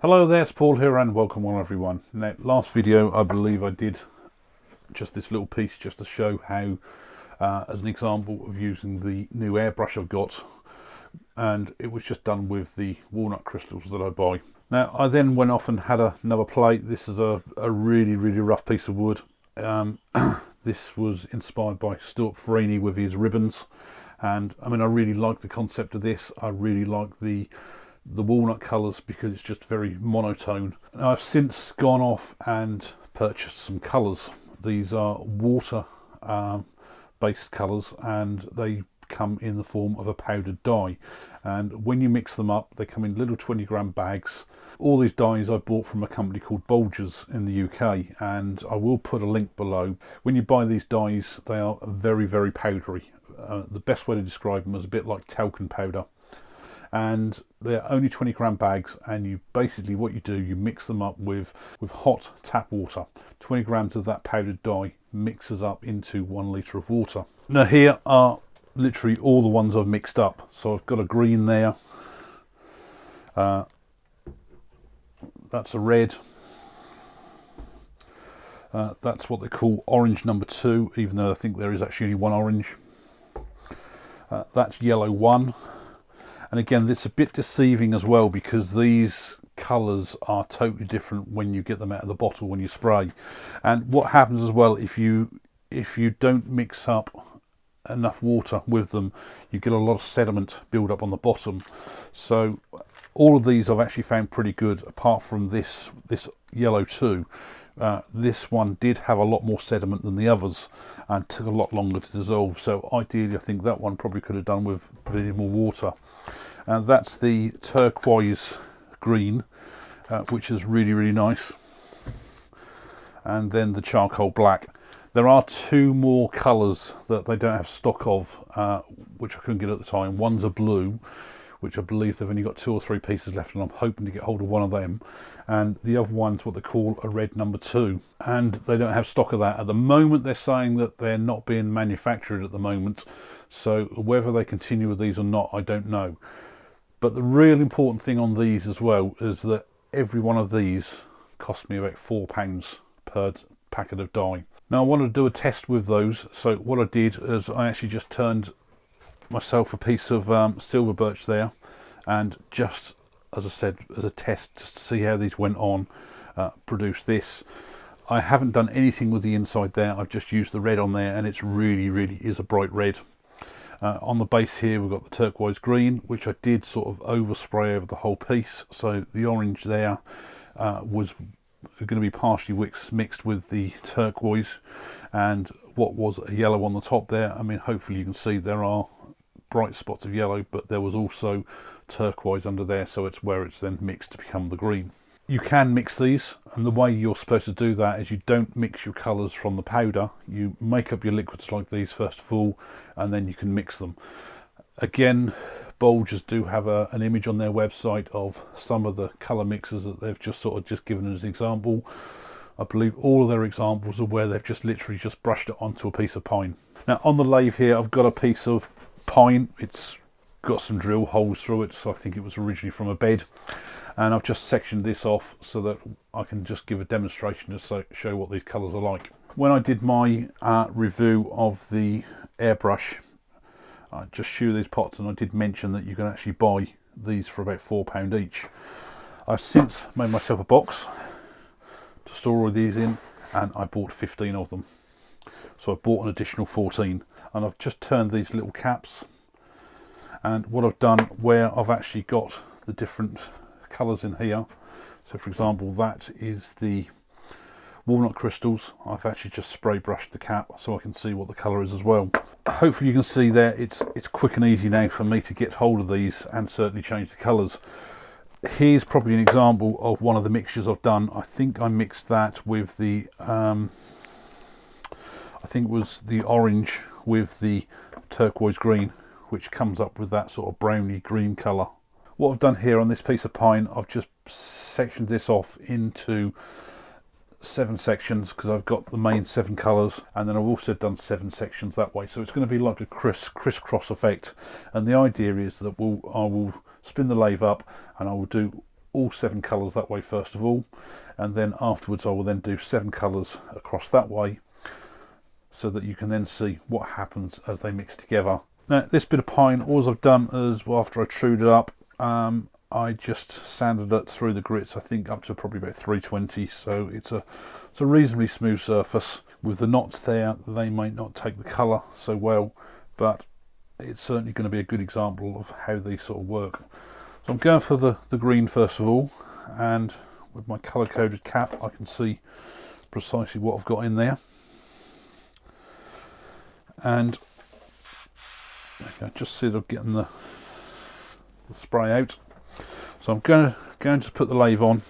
Hello there, it's Paul here and welcome on everyone. Now, last video I believe I did just this little piece just to show how, as an example of using the new airbrush I've got, and it was just done with the walnut crystals that I buy. Now I then went off and had another plate. This is a really rough piece of wood. This was inspired by Stuart Farini with his ribbons, and I mean I really like the concept of this. I really like the walnut colours because it's just very monotone. Now, I've since gone off and purchased some colours. These are water based colours and they come in the form of a powdered dye, and when you mix them up they come in little 20-gram bags. All these dyes I bought from a company called Bolgers in the UK, and I will put a link below. When you buy these dyes they are very powdery. The best way to describe them is a bit like talcum powder, and they're only 20-gram bags, and you basically what you do, you mix them up with hot tap water. 20 grams of that powdered dye mixes up into 1 litre of water. Now here are literally all the ones I've mixed up. So I've got a green there, that's a red, that's what they call orange number 2, even though I think there is actually only one orange. That's yellow 1. And again, this is a bit deceiving as well because these colours are totally different when you get them out of the bottle when you spray. And what happens as well, if you don't mix up enough water with them, you get a lot of sediment build up on the bottom. So all of these I've actually found pretty good, apart from this yellow 2. This one did have a lot more sediment than the others and took a lot longer to dissolve, so ideally I think that one probably could have done with a bit more water. And that's the turquoise green, which is really nice, and then the charcoal black. There are 2 more colours that they don't have stock of, which I couldn't get at the time. One's a blue, which I believe they've only got 2 or 3 pieces left, and I'm hoping to get hold of one of them. And the other one's what they call a red number 2, and they don't have stock of that at the moment. They're saying that they're not being manufactured at the moment, so whether they continue with these or not I don't know. But the real important thing on these as well is that every one of these cost me about £4 per packet of dye. Now I wanted to do a test with those, so what I did is I actually just turned myself a piece of silver birch there, and just as I said, as a test just to see how these went on, produced this. I haven't done anything with the inside there, I've just used the red on there, and it's really is a bright red. On the base here we've got the turquoise green, which I did sort of overspray over the whole piece, so the orange there was going to be partially mixed with the turquoise, and what was a yellow on the top there. I mean, hopefully you can see there are bright spots of yellow, but there was also turquoise under there, so it's where it's then mixed to become the green. You can mix these, and the way you're supposed to do that is you don't mix your colours from the powder. You make up your liquids like these first of all, and then you can mix them. Again, Bolgers do have an image on their website of some of the colour mixes that they've just given as an example. I believe all of their examples are where they've just literally just brushed it onto a piece of pine. Now on the lathe here I've got a piece of pine. It's got some drill holes through it, so I think it was originally from a bed, and I've just sectioned this off so that I can just give a demonstration to show what these colours are like. When I did my review of the airbrush, I just shoe these pots, and I did mention that you can actually buy these for about £4 each. I've since made myself a box to store all these in, and I bought 15 of them, so I bought an additional 14, and I've just turned these little caps, and what I've done where I've actually got the different colours in here, so for example that is the walnut crystals, I've actually just spray brushed the cap so I can see what the colour is as well. Hopefully you can see there it's quick and easy now for me to get hold of these and certainly change the colours. Here's probably an example of one of the mixtures I've done. I think I mixed that with the I think it was the orange with the turquoise green, which comes up with that sort of browny green colour. What I've done here on this piece of pine, I've just sectioned this off into 7 sections because I've got the main 7 colours, and then I've also done 7 sections that way, so it's going to be like a crisscross effect. And the idea is that I will spin the lathe up and I will do all 7 colours that way first of all, and then afterwards I will then do 7 colours across that way, so that you can then see what happens as they mix together. Now this bit of pine, all I've done is, well, after I trued it up, I just sanded it through the grits, I think up to probably about 320, so it's a reasonably smooth surface. With the knots there, they might not take the colour so well, but it's certainly going to be a good example of how these sort of work. So I'm going for the green first of all, and with my colour coded cap I can see precisely what I've got in there. And okay, just see that I'm getting the spray out. So I'm going to put the lathe on,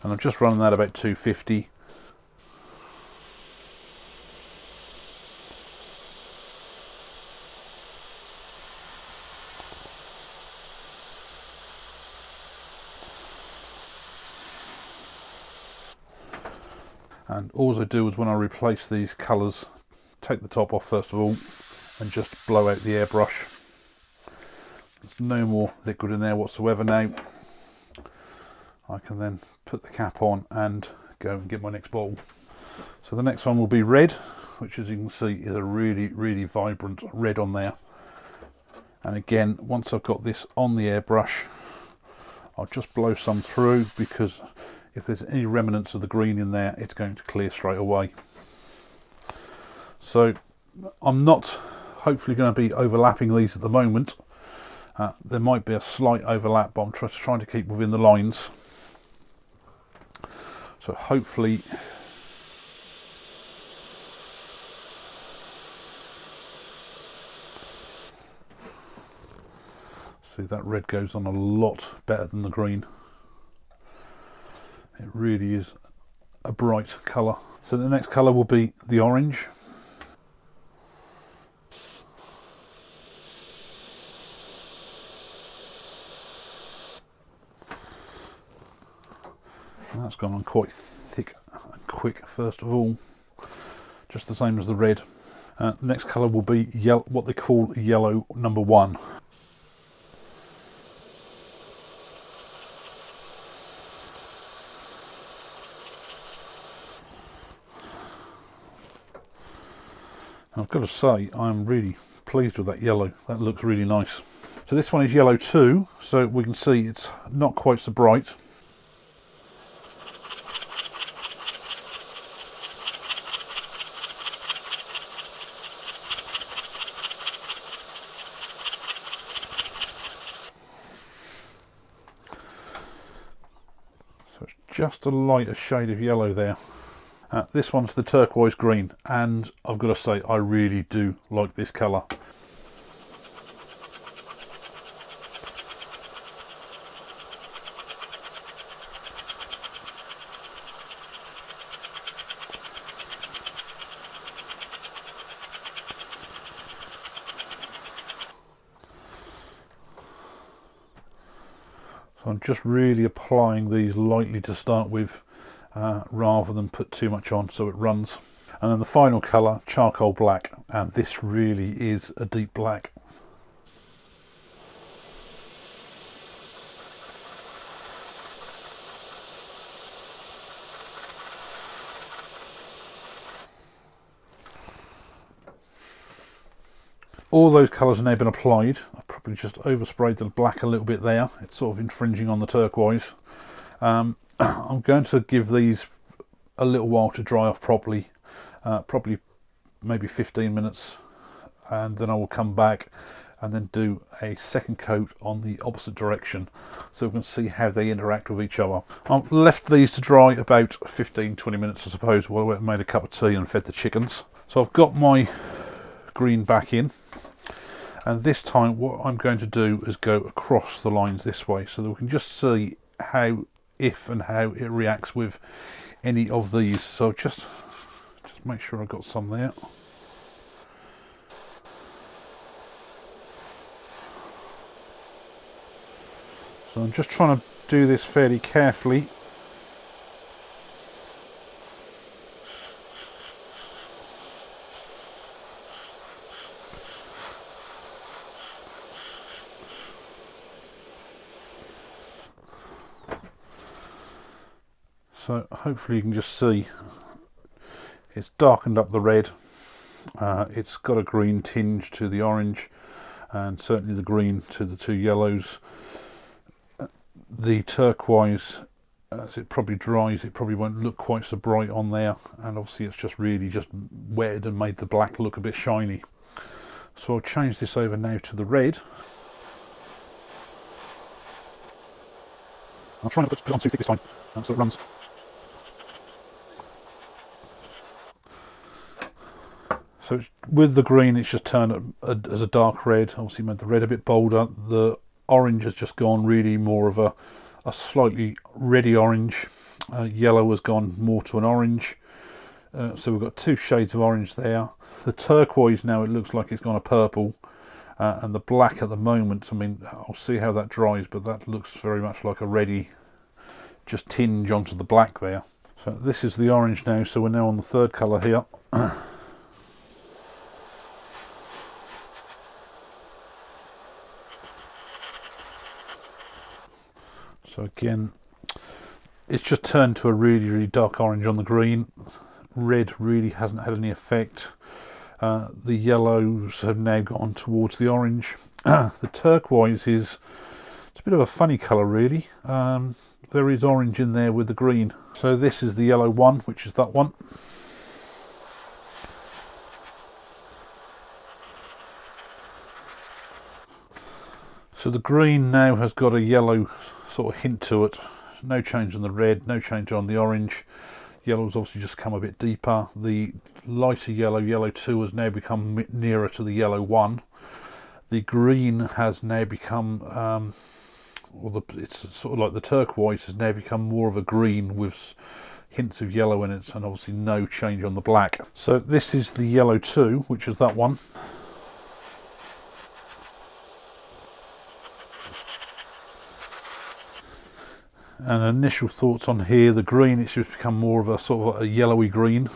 and I'm just running that about 250. And all I do is when I replace these colours, take the top off first of all and just blow out the airbrush. There's no more liquid in there whatsoever now. I can then put the cap on and go and get my next bottle. So the next one will be red, which as you can see is a really vibrant red on there. And again, once I've got this on the airbrush, I'll just blow some through, because if there's any remnants of the green in there, it's going to clear straight away. So I'm not hopefully going to be overlapping these at the moment. There might be a slight overlap, but I'm trying to keep within the lines. So hopefully see, that red goes on a lot better than the green. It really is a bright colour. So the next colour will be the orange. And that's gone on quite thick and quick first of all, just the same as the red. The next colour will be yellow, what they call yellow number 1. I've got to say, I'm really pleased with that yellow. That looks really nice. So this one is yellow 2, so we can see it's not quite so bright. So it's just a lighter shade of yellow there. This one's the turquoise green, and I've got to say I really do like this colour. So I'm just really applying these lightly to start with, rather than put too much on so it runs. And then the final colour, charcoal black, and this really is a deep black. All those colours have now been applied. I've probably just oversprayed the black a little bit there. It's sort of infringing on the turquoise. I'm going to give these a little while to dry off properly, probably maybe 15 minutes, and then I will come back and then do a second coat on the opposite direction, so we can see how they interact with each other. I've left these to dry about 15-20 minutes, I suppose, while I made a cup of tea and fed the chickens. So I've got my green back in, and this time what I'm going to do is go across the lines this way, so that we can just see how it reacts with any of these. So just make sure I've got some there. So I'm just trying to do this fairly carefully. So hopefully you can just see it's darkened up the red. It's got a green tinge to the orange, and certainly the green to the two yellows. The turquoise, as it probably dries, it probably won't look quite so bright on there, and obviously it's just really just wetted and made the black look a bit shiny. So I'll change this over now to the red. I'll try not to put it on too thick this time, so it runs. So with the green, it's just turned as a dark red. Obviously made the red a bit bolder. The orange has just gone really more of a slightly reddy orange. Yellow has gone more to an orange. So we've got two shades of orange there. The turquoise now, it looks like it's gone a purple. And the black at the moment, I mean, I'll see how that dries, but that looks very much like a reddy, just tinge onto the black there. So this is the orange now, so we're now on the third colour here. So again, it's just turned to a really, really dark orange on the green. Red really hasn't had any effect. The yellows have now gone towards the orange. The turquoise it's a bit of a funny colour really. There is orange in there with the green. So this is the yellow one, which is that one. So the green now has got a yellow sort of hint to it. No change on the red, no change on the orange. Yellow's obviously just come a bit deeper. The lighter yellow, yellow 2, has now become nearer to the yellow 1. The green has now become, it's sort of like the turquoise has now become more of a green with hints of yellow in it, and obviously no change on the black. So this is the yellow 2, which is that one. And initial thoughts on here, the green, it's just become more of a sort of a yellowy green.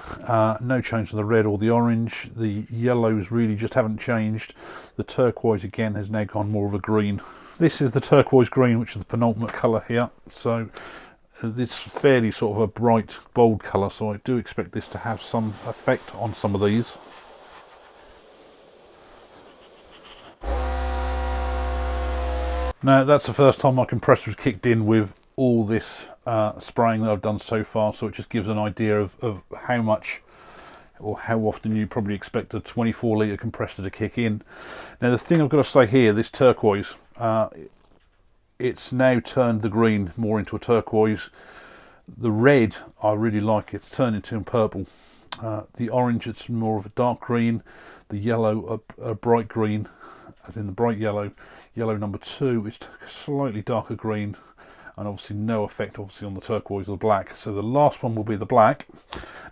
No change to the red or the orange. The yellows really just haven't changed. The turquoise again has now gone more of a green. This is the turquoise green, which is the penultimate colour here. So it's fairly sort of a bright, bold colour, so I do expect this to have some effect on some of these. Now that's the first time my compressor has kicked in with all this spraying that I've done so far, so it just gives an idea of how much or how often you probably expect a 24 litre compressor to kick in. Now the thing I've got to say here, this turquoise, it's now turned the green more into a turquoise. The red, I really like, it's turned into a purple. The orange, it's more of a dark green. The yellow, a bright green, as in the bright yellow. Yellow number 2 is slightly darker green, and obviously no effect obviously on the turquoise or black. So the last one will be the black.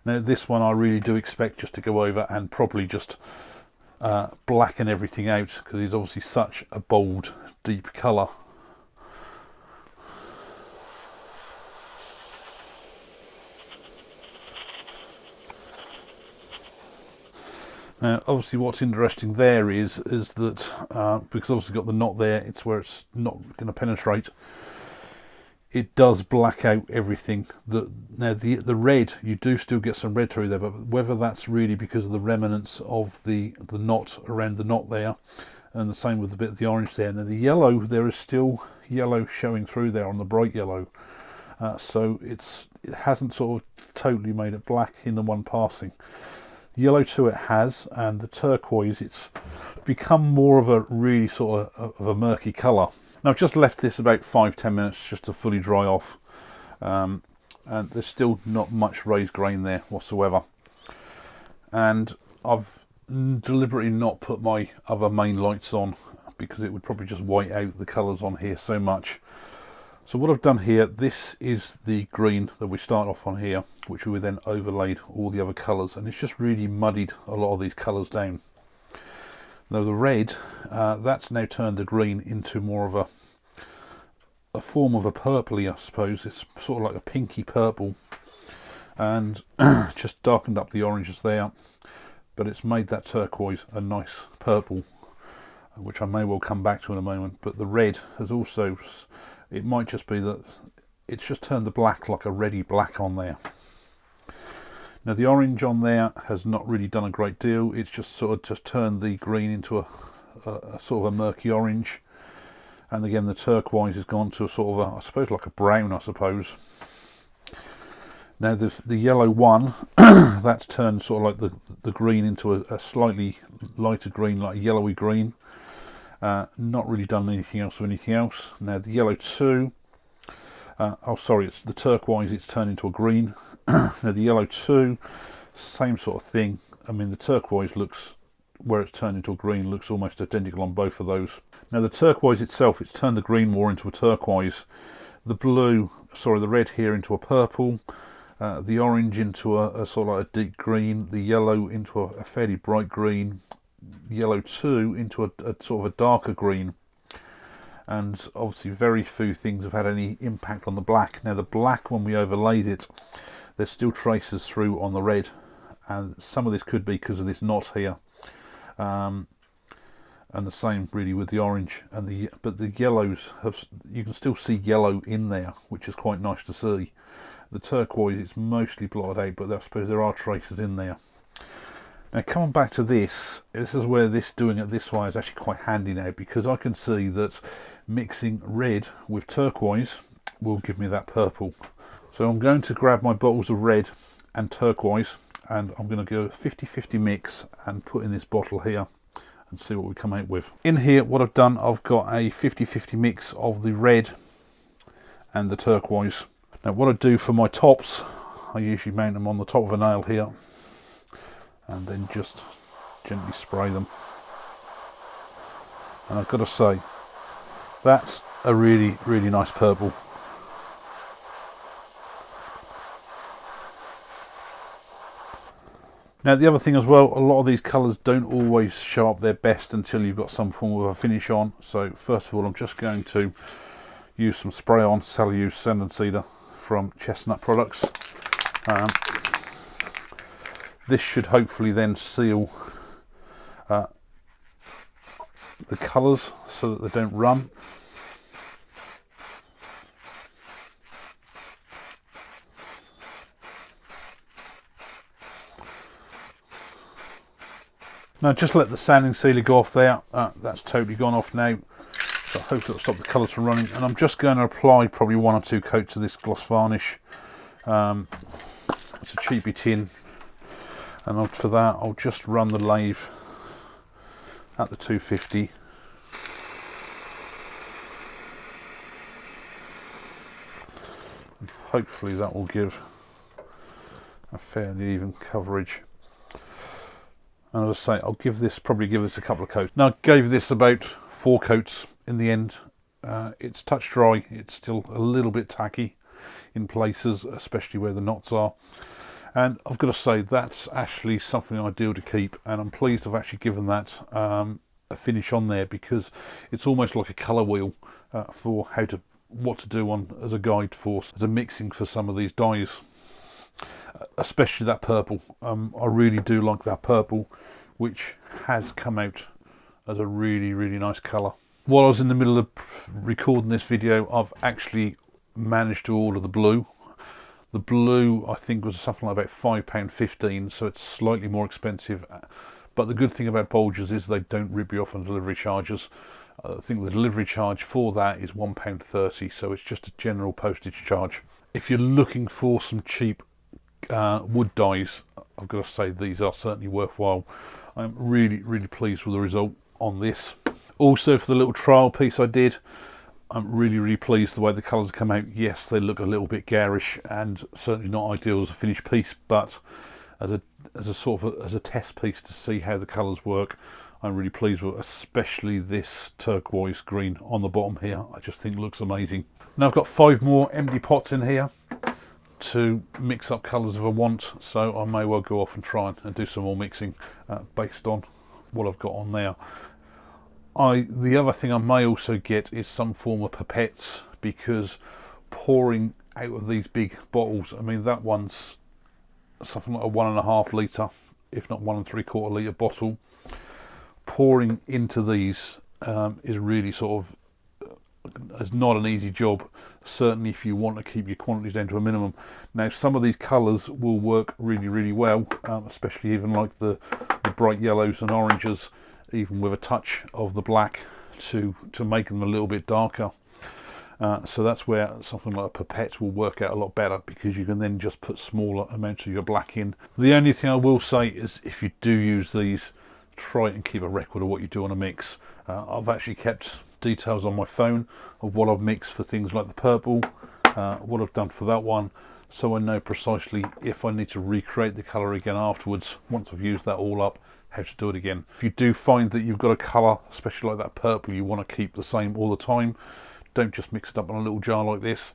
Now this one I really do expect just to go over and probably just blacken everything out, because it's obviously such a bold, deep colour. Now obviously what's interesting there is that because obviously got the knot there, it's where it's not going to penetrate. It does black out everything. Now the red, you do still get some red through there, but whether that's really because of the remnants of the knot around the knot there, and the same with the bit of the orange there. Now the yellow, there is still yellow showing through there on the bright yellow, so it hasn't sort of totally made it black in the one passing. Yellow too it has, and the turquoise, it's become more of a really sort of a murky colour. Now I've just left this about 5-10 minutes just to fully dry off, and there's still not much raised grain there whatsoever. And I've deliberately not put my other main lights on because it would probably just white out the colours on here so much. So what I've done here, this is the green that we start off on here, which we then overlaid all the other colours, and it's just really muddied a lot of these colours down. Now the red, that's now turned the green into more of a form of a purpley, I suppose. It's sort of like a pinky purple, and just darkened up the oranges there, but it's made that turquoise a nice purple, which I may well come back to in a moment. But the red has also, it might just be that it's just turned the black like a reddy black on there. Now the orange on there has not really done a great deal. It's just sort of just turned the green into a sort of a murky orange, and again the turquoise has gone to a sort of a, I suppose like a brown, I suppose. Now the yellow one, that's turned sort of like the green into a slightly lighter green, like a yellowy green. Not really done anything else with anything else. Now the yellow 2, oh sorry, it's the turquoise, it's turned into a green. Now the yellow 2, same sort of thing. I mean the turquoise looks, where it's turned into a green, looks almost identical on both of those. Now the turquoise itself, it's turned the green more into a turquoise. The blue, sorry, the red here into a purple. The orange into a sort of like a deep green, the yellow into a fairly bright green, yellow 2 into a sort of a darker green, and obviously very few things have had any impact on the black. Now the black, when we overlaid it, there's still traces through on the red, and some of this could be because of this knot here, and the same really with the orange and but the yellows have, you can still see yellow in there, which is quite nice to see. The turquoise, it's mostly blotted out, but I suppose there are traces in there. Now coming back to this is where doing it this way is actually quite handy now, because I can see that mixing red with turquoise will give me that purple. So I'm going to grab my bottles of red and turquoise, and I'm going to go 50-50 mix and put in this bottle here and see what we come out with. In here, what I've done, I've got a 50-50 mix of the red and the turquoise. Now what I do for my tops, I usually mount them on the top of a nail here and then just gently spray them. And I've got to say, that's a really, really nice purple. Now the other thing as well, a lot of these colours don't always show up their best until you've got some form of a finish on. So first of all, I'm just going to use some spray on cellulose sand and cedar from Chestnut Products. This should hopefully then seal the colours so that they don't run. Now just let the sanding sealer go off there. That's totally gone off now. So I hope that'll stop the colours from running. And I'm just going to apply probably 1 or 2 coats of this gloss varnish. It's a cheapy tin. And for that, I'll just run the lathe at the 250. And hopefully that will give a fairly even coverage. And as I say, I'll probably give this a couple of coats. Now I gave this about 4 coats in the end. It's touch dry, it's still a little bit tacky in places, especially where the knots are. And I've got to say, that's actually something ideal to keep, and I'm pleased I've actually given that a finish on there, because it's almost like a colour wheel for what to do as a guide for as a mixing for some of these dyes. Especially that purple. I really do like that purple, which has come out as a really, really nice colour. While I was in the middle of recording this video, I've actually managed to order the blue. The blue, I think, was something like about £5.15, so it's slightly more expensive. But the good thing about Bolgers is they don't rip you off on delivery charges. I think the delivery charge for that is £1.30, so it's just a general postage charge. If you're looking for some cheap wood dyes, I've got to say these are certainly worthwhile. I'm really, really pleased with the result on this. Also, for the little trial piece I did, I'm really, really pleased the way the colours come out. Yes, they look a little bit garish and certainly not ideal as a finished piece, but as a test piece to see how the colours work, I'm really pleased with it, especially this turquoise green on the bottom here. I just think it looks amazing. Now I've got 5 more empty pots in here to mix up colours if I want, so I may well go off and try and do some more mixing based on what I've got on there. The other thing I may also get is some form of pipettes, because pouring out of these big bottles, I mean that one's something like a 1.5 litre, if not 1 3/4 litre bottle. Pouring into these is really sort of is not an easy job, certainly if you want to keep your quantities down to a minimum. Now some of these colours will work really well, especially even like the bright yellows and oranges, even with a touch of the black to make them a little bit darker. So that's where something like a pipette will work out a lot better, because you can then just put smaller amounts of your black in. The only thing I will say is if you do use these, try and keep a record of what you do on a mix. I've actually kept details on my phone of what I've mixed for things like the purple, what I've done for that one, so I know precisely if I need to recreate the colour again afterwards, once I've used that all up, how to do it again. If you do find that you've got a colour, especially like that purple, you want to keep the same all the time, don't just mix it up in a little jar like this.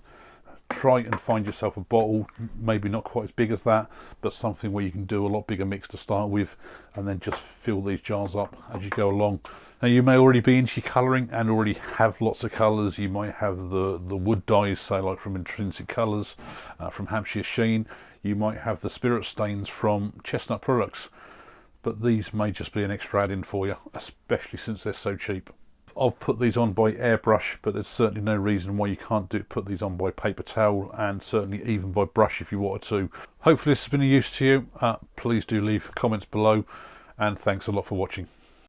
Try and find yourself a bottle, maybe not quite as big as that, but something where you can do a lot bigger mix to start with, and then just fill these jars up as you go along. Now you may already be into your colouring and already have lots of colours. You might have the wood dyes, say like from Intrinsic Colours, from Hampshire Sheen. You might have the spirit stains from Chestnut Products, but these may just be an extra add-in for you, especially since they're so cheap. I've put these on by airbrush, but there's certainly no reason why you can't put these on by paper towel, and certainly even by brush if you wanted to. Hopefully this has been of use to you. Please do leave comments below, and thanks a lot for watching.